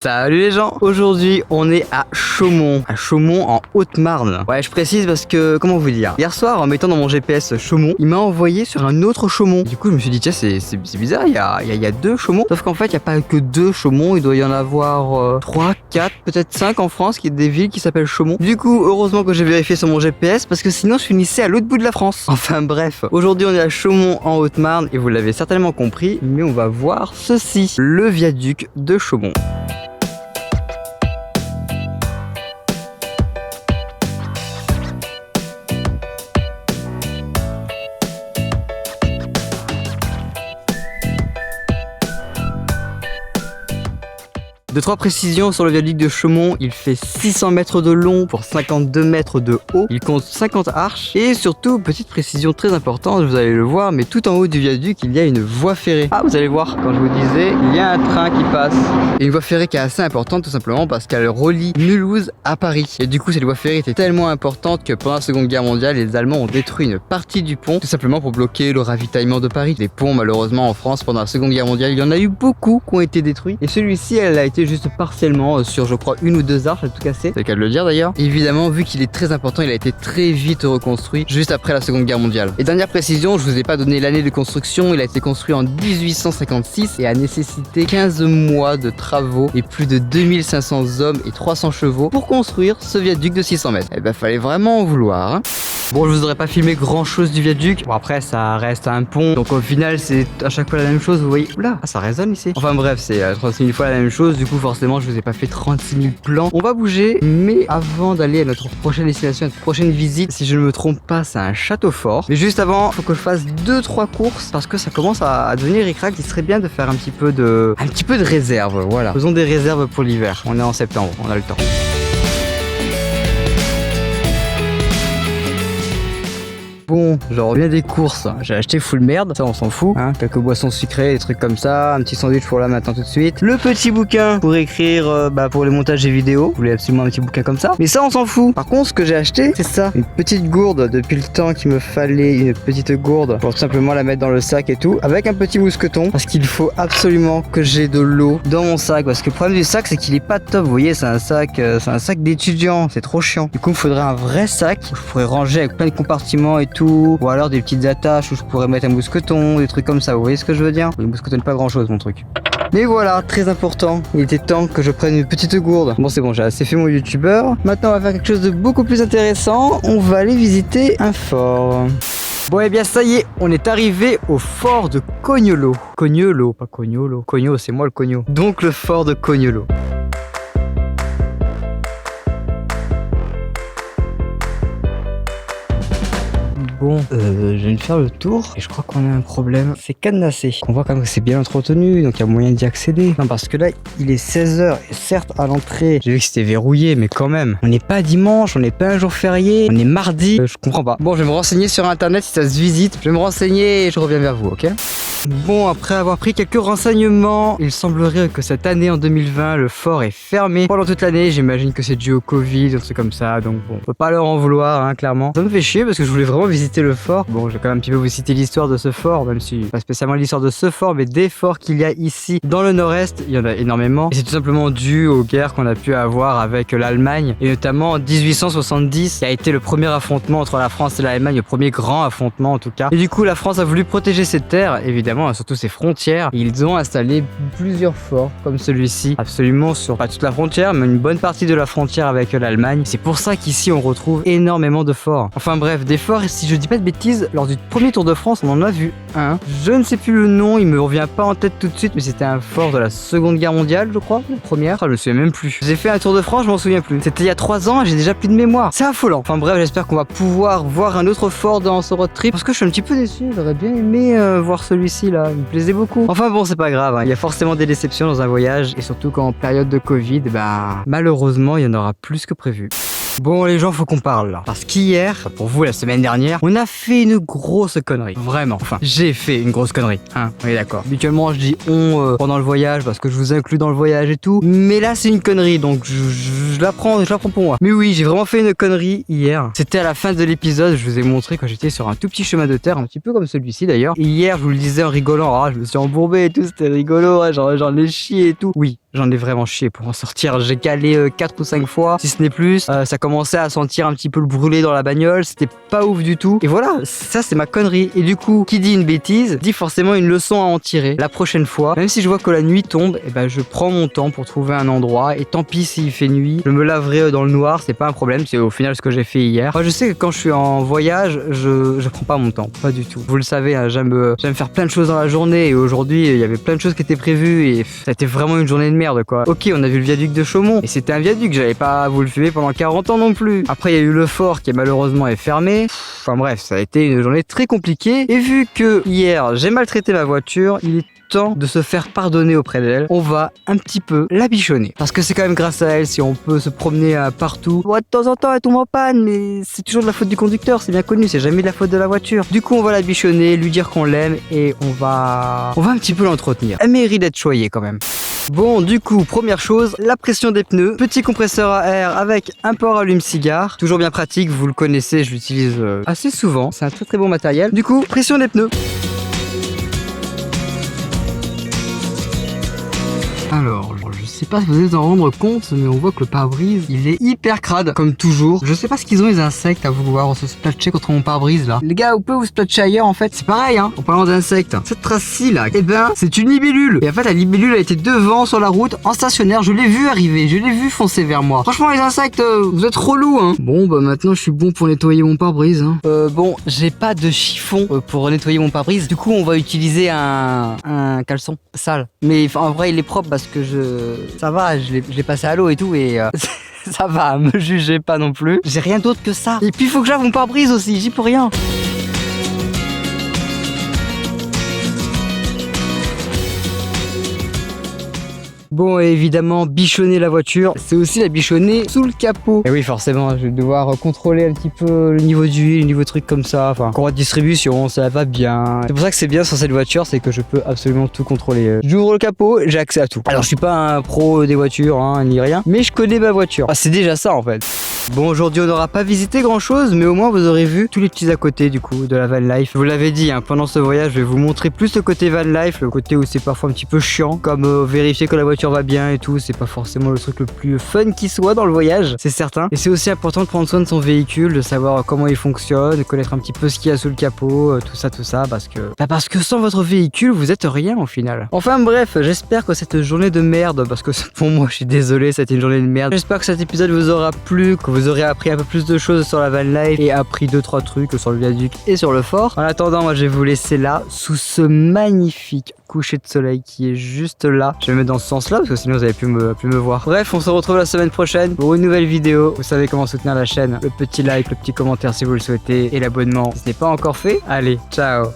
Salut les gens, aujourd'hui on est à Chaumont en Haute-Marne. Ouais, je précise parce que, comment vous dire, hier soir en mettant dans mon GPS Chaumont, il m'a envoyé sur un autre Chaumont. Du coup je me suis dit tiens c'est bizarre, il y a deux Chaumont, sauf qu'en fait il n'y a pas que deux Chaumont, il doit y en avoir 3, 4, peut-être 5 en France, qui est des villes qui s'appellent Chaumont. Du coup heureusement que j'ai vérifié sur mon GPS parce que sinon je finissais à l'autre bout de la France. Enfin bref, aujourd'hui on est à Chaumont en Haute-Marne et vous l'avez certainement compris, mais on va voir ceci, le viaduc de Chaumont. De 3 précisions sur le viaduc de Chaumont, il fait 600 mètres de long pour 52 mètres de haut, il compte 50 arches et surtout, petite précision très importante, vous allez le voir, mais tout en haut du viaduc il y a une voie ferrée. Ah, vous allez voir, quand je vous disais, il y a un train qui passe. Et une voie ferrée qui est assez importante tout simplement parce qu'elle relie Mulhouse à Paris. Et du coup cette voie ferrée était tellement importante que pendant la Seconde Guerre mondiale, les Allemands ont détruit une partie du pont, tout simplement pour bloquer le ravitaillement de Paris. Les ponts malheureusement en France pendant la Seconde Guerre mondiale, il y en a eu beaucoup qui ont été détruits. Et celui-ci, elle a été juste partiellement sur je crois une ou deux arches à tout casser, c'est le cas de le dire d'ailleurs. Évidemment vu qu'il est très important, il a été très vite reconstruit juste après la Seconde Guerre mondiale. Et dernière précision, je vous ai pas donné l'année de construction, il a été construit en 1856 et a nécessité 15 mois de travaux et plus de 2500 hommes et 300 chevaux pour construire ce viaduc de 600 mètres. Et ben fallait vraiment en vouloir hein. Bon, je vous aurais pas filmé grand chose du viaduc. Bon, après, ça reste un pont. Donc, au final, c'est à chaque fois la même chose. Vous voyez, oula, ça résonne ici. Enfin, bref, c'est 36 000 fois la même chose. Du coup, forcément, je vous ai pas fait 36 000 plans. On va bouger. Mais avant d'aller à notre prochaine destination, à notre prochaine visite, si je ne me trompe pas, c'est un château fort. Mais juste avant, faut que je fasse 2-3 courses parce que ça commence à devenir ric-rac. Il serait bien de faire un petit peu de réserve. Voilà. Faisons des réserves pour l'hiver. On est en septembre, on a le temps. Bon, je reviens des courses. J'ai acheté full merde, ça on s'en fout. Hein, quelques boissons sucrées, des trucs comme ça, un petit sandwich pour là maintenant tout de suite. Le petit bouquin pour écrire pour les montages des vidéos. Je voulais absolument un petit bouquin comme ça. Mais ça on s'en fout. Par contre, ce que j'ai acheté, c'est ça. Une petite gourde. Depuis le temps qu'il me fallait une petite gourde pour tout simplement la mettre dans le sac et tout. Avec un petit mousqueton. Parce qu'il faut absolument que j'ai de l'eau dans mon sac. Parce que le problème du sac, c'est qu'il est pas top. Vous voyez, c'est un sac d'étudiant. C'est trop chiant. Du coup, il me faudrait un vrai sac où je pourrais ranger avec plein de compartiments et tout. Ou alors des petites attaches où je pourrais mettre un mousqueton, des trucs comme ça, vous voyez ce que je veux dire? Le mousqueton pas grand chose mon truc. Mais voilà, très important, il était temps que je prenne une petite gourde. Bon c'est bon, j'ai assez fait mon youtubeur. Maintenant on va faire quelque chose de beaucoup plus intéressant, on va aller visiter un fort. Bon et bien ça y est, on est arrivé au fort de Cognolo. Cognolo, pas Cognolo. Cogno, c'est moi le Cogno. Donc le fort de Cognolo. Bon, je viens de faire le tour et je crois qu'on a un problème, c'est cadenassé. On voit quand même que c'est bien entretenu, donc il y a moyen d'y accéder. Non, parce que là, il est 16h et certes à l'entrée, j'ai vu que c'était verrouillé, mais quand même. On n'est pas dimanche, on n'est pas un jour férié, on est mardi, je comprends pas. Bon, je vais me renseigner sur internet si ça se visite, je vais me renseigner et je reviens vers vous, ok? Bon, après avoir pris quelques renseignements, il semblerait que cette année en 2020, le fort est fermé pendant toute l'année. J'imagine que c'est dû au Covid, un truc comme ça, donc bon, on peut pas leur en vouloir, hein, clairement. Ça me fait chier parce que je voulais vraiment visiter le fort. Bon, je vais quand même un petit peu vous citer l'histoire de ce fort, même si pas spécialement l'histoire de ce fort, mais des forts qu'il y a ici dans le nord-est, il y en a énormément. Et c'est tout simplement dû aux guerres qu'on a pu avoir avec l'Allemagne, et notamment en 1870, qui a été le premier affrontement entre la France et l'Allemagne, le premier grand affrontement en tout cas. Et du coup, la France a voulu protéger ses terres, évidemment, surtout ses frontières. Ils ont installé plusieurs forts comme celui-ci, absolument sur pas toute la frontière, mais une bonne partie de la frontière avec l'Allemagne. C'est pour ça qu'ici on retrouve énormément de forts. Enfin bref, des forts, et si je dis pas de bêtises, lors du premier Tour de France, on en a vu un. Je ne sais plus le nom, il me revient pas en tête tout de suite, mais c'était un fort de la Seconde Guerre mondiale, je crois, la première. Je me souviens même plus. J'ai fait un Tour de France, je m'en souviens plus. C'était il y a 3 ans, j'ai déjà plus de mémoire. C'est affolant. Enfin bref, j'espère qu'on va pouvoir voir un autre fort dans ce road trip, parce que je suis un petit peu déçu. J'aurais bien aimé voir celui-ci là, il me plaisait beaucoup. Enfin bon, c'est pas grave, hein. Il y a forcément des déceptions dans un voyage, et surtout qu'en période de Covid, malheureusement, il y en aura plus que prévu. Bon les gens, faut qu'on parle là. Parce qu'hier, pour vous la semaine dernière, on a fait une grosse connerie. Vraiment, enfin, j'ai fait une grosse connerie. Hein, on est d'accord. Habituellement je dis on pendant le voyage parce que je vous inclus dans le voyage et tout. Mais là c'est une connerie, donc je la prends pour moi. Mais oui, j'ai vraiment fait une connerie hier. C'était à la fin de l'épisode, je vous ai montré quand j'étais sur un tout petit chemin de terre, un petit peu comme celui-ci d'ailleurs. Et hier je vous le disais en rigolant, je me suis embourbé et tout, c'était rigolo, j'en ai chié et tout. Oui, j'en ai vraiment chié pour en sortir. J'ai calé 4 ou 5 fois, si ce n'est plus. Ça commençait à sentir un petit peu le brûlé dans la bagnole. C'était pas ouf du tout. Et voilà, ça c'est ma connerie. Et du coup, qui dit une bêtise, dit forcément une leçon à en tirer. La prochaine fois, même si je vois que la nuit tombe, et ben je prends mon temps pour trouver un endroit. Et tant pis s'il fait nuit, je me laverai dans le noir, c'est pas un problème. C'est au final ce que j'ai fait hier. Moi, je sais que quand je suis en voyage, je prends pas mon temps, pas du tout. Vous le savez, hein, j'aime faire plein de choses dans la journée. Et aujourd'hui, il y avait plein de choses qui étaient prévues. Et ça a été vraiment une journée de merde, quoi. Ok, on a vu le viaduc de Chaumont. Et c'était un viaduc, j'allais pas vous le fumer pendant 40 ans non plus. Après, il y a eu le fort qui malheureusement est fermé. Enfin bref, ça a été une journée très compliquée. Et vu que hier, j'ai maltraité ma voiture, il est temps de se faire pardonner auprès d'elle. On va un petit peu la bichonner. Parce que c'est quand même grâce à elle si on peut se promener partout. Bon, de temps en temps, elle tombe en panne, mais c'est toujours de la faute du conducteur, c'est bien connu, c'est jamais de la faute de la voiture. Du coup, on va la bichonner, lui dire qu'on l'aime et on va un petit peu l'entretenir. Elle mérite d'être choyée quand même. Bon, du coup, première chose, la pression des pneus. Petit compresseur à air avec un port allume-cigare. Toujours bien pratique, vous le connaissez, je l'utilise assez souvent. C'est un très très bon matériel. Du coup, pression des pneus. Alors, je sais pas si vous allez en rendre compte, mais on voit que le pare-brise, il est hyper crade, comme toujours. Je sais pas ce qu'ils ont les insectes à vouloir se splatcher contre mon pare-brise là. Les gars, vous pouvez vous splatcher ailleurs en fait. C'est pareil, hein, en parlant d'insectes. Cette trace-ci là, eh ben, c'est une libellule. Et en fait, la libellule a été devant sur la route, en stationnaire. Je l'ai vu arriver, je l'ai vu foncer vers moi. Franchement, les insectes, vous êtes relous, hein. Bon, bah maintenant, je suis bon pour nettoyer mon pare-brise, hein. Bon, j'ai pas de chiffon pour nettoyer mon pare-brise. Du coup, on va utiliser un caleçon sale. Mais en vrai, il est propre parce que ça va, je l'ai passé à l'eau et tout et ça va, me jugez pas non plus. J'ai rien d'autre que ça. Et puis il faut que j'lave mon pare-brise aussi, j'y peux rien. Bon, et évidemment, bichonner la voiture, c'est aussi la bichonner sous le capot. Et oui, forcément, je vais devoir contrôler un petit peu le niveau d'huile, le niveau de trucs comme ça. Enfin, courroie de distribution, ça va bien. C'est pour ça que c'est bien sur cette voiture, c'est que je peux absolument tout contrôler. J'ouvre le capot, j'ai accès à tout. Alors, je suis pas un pro des voitures, hein, ni rien, mais je connais ma voiture. Ah, c'est déjà ça, en fait. Bon, aujourd'hui, on n'aura pas visité grand-chose, mais au moins, vous aurez vu tous les petits à côté, du coup, de la van life. Je vous l'avais dit, hein, pendant ce voyage, je vais vous montrer plus le côté van life, le côté où c'est parfois un petit peu chiant, comme vérifier que la voiture va bien et tout. C'est pas forcément le truc le plus fun qui soit dans le voyage, c'est certain. Et c'est aussi important de prendre soin de son véhicule, de savoir comment il fonctionne, de connaître un petit peu ce qu'il y a sous le capot, tout ça, parce que sans votre véhicule, vous êtes rien au final. Enfin bref, j'espère que cette journée de merde, parce que pour moi, je suis désolé, c'était une journée de merde. J'espère que cet épisode vous aura plu, que vous aurez appris un peu plus de choses sur la van life et appris 2-3 trucs sur le viaduc et sur le fort. En attendant, moi, je vais vous laisser là, sous ce magnifique coucher de soleil qui est juste là. Je vais me mettre dans ce sens-là parce que sinon vous avez pu me voir. Bref, on se retrouve la semaine prochaine pour une nouvelle vidéo. Vous savez comment soutenir la chaîne. Le petit like, le petit commentaire si vous le souhaitez et l'abonnement si ce n'est pas encore fait. Allez, ciao.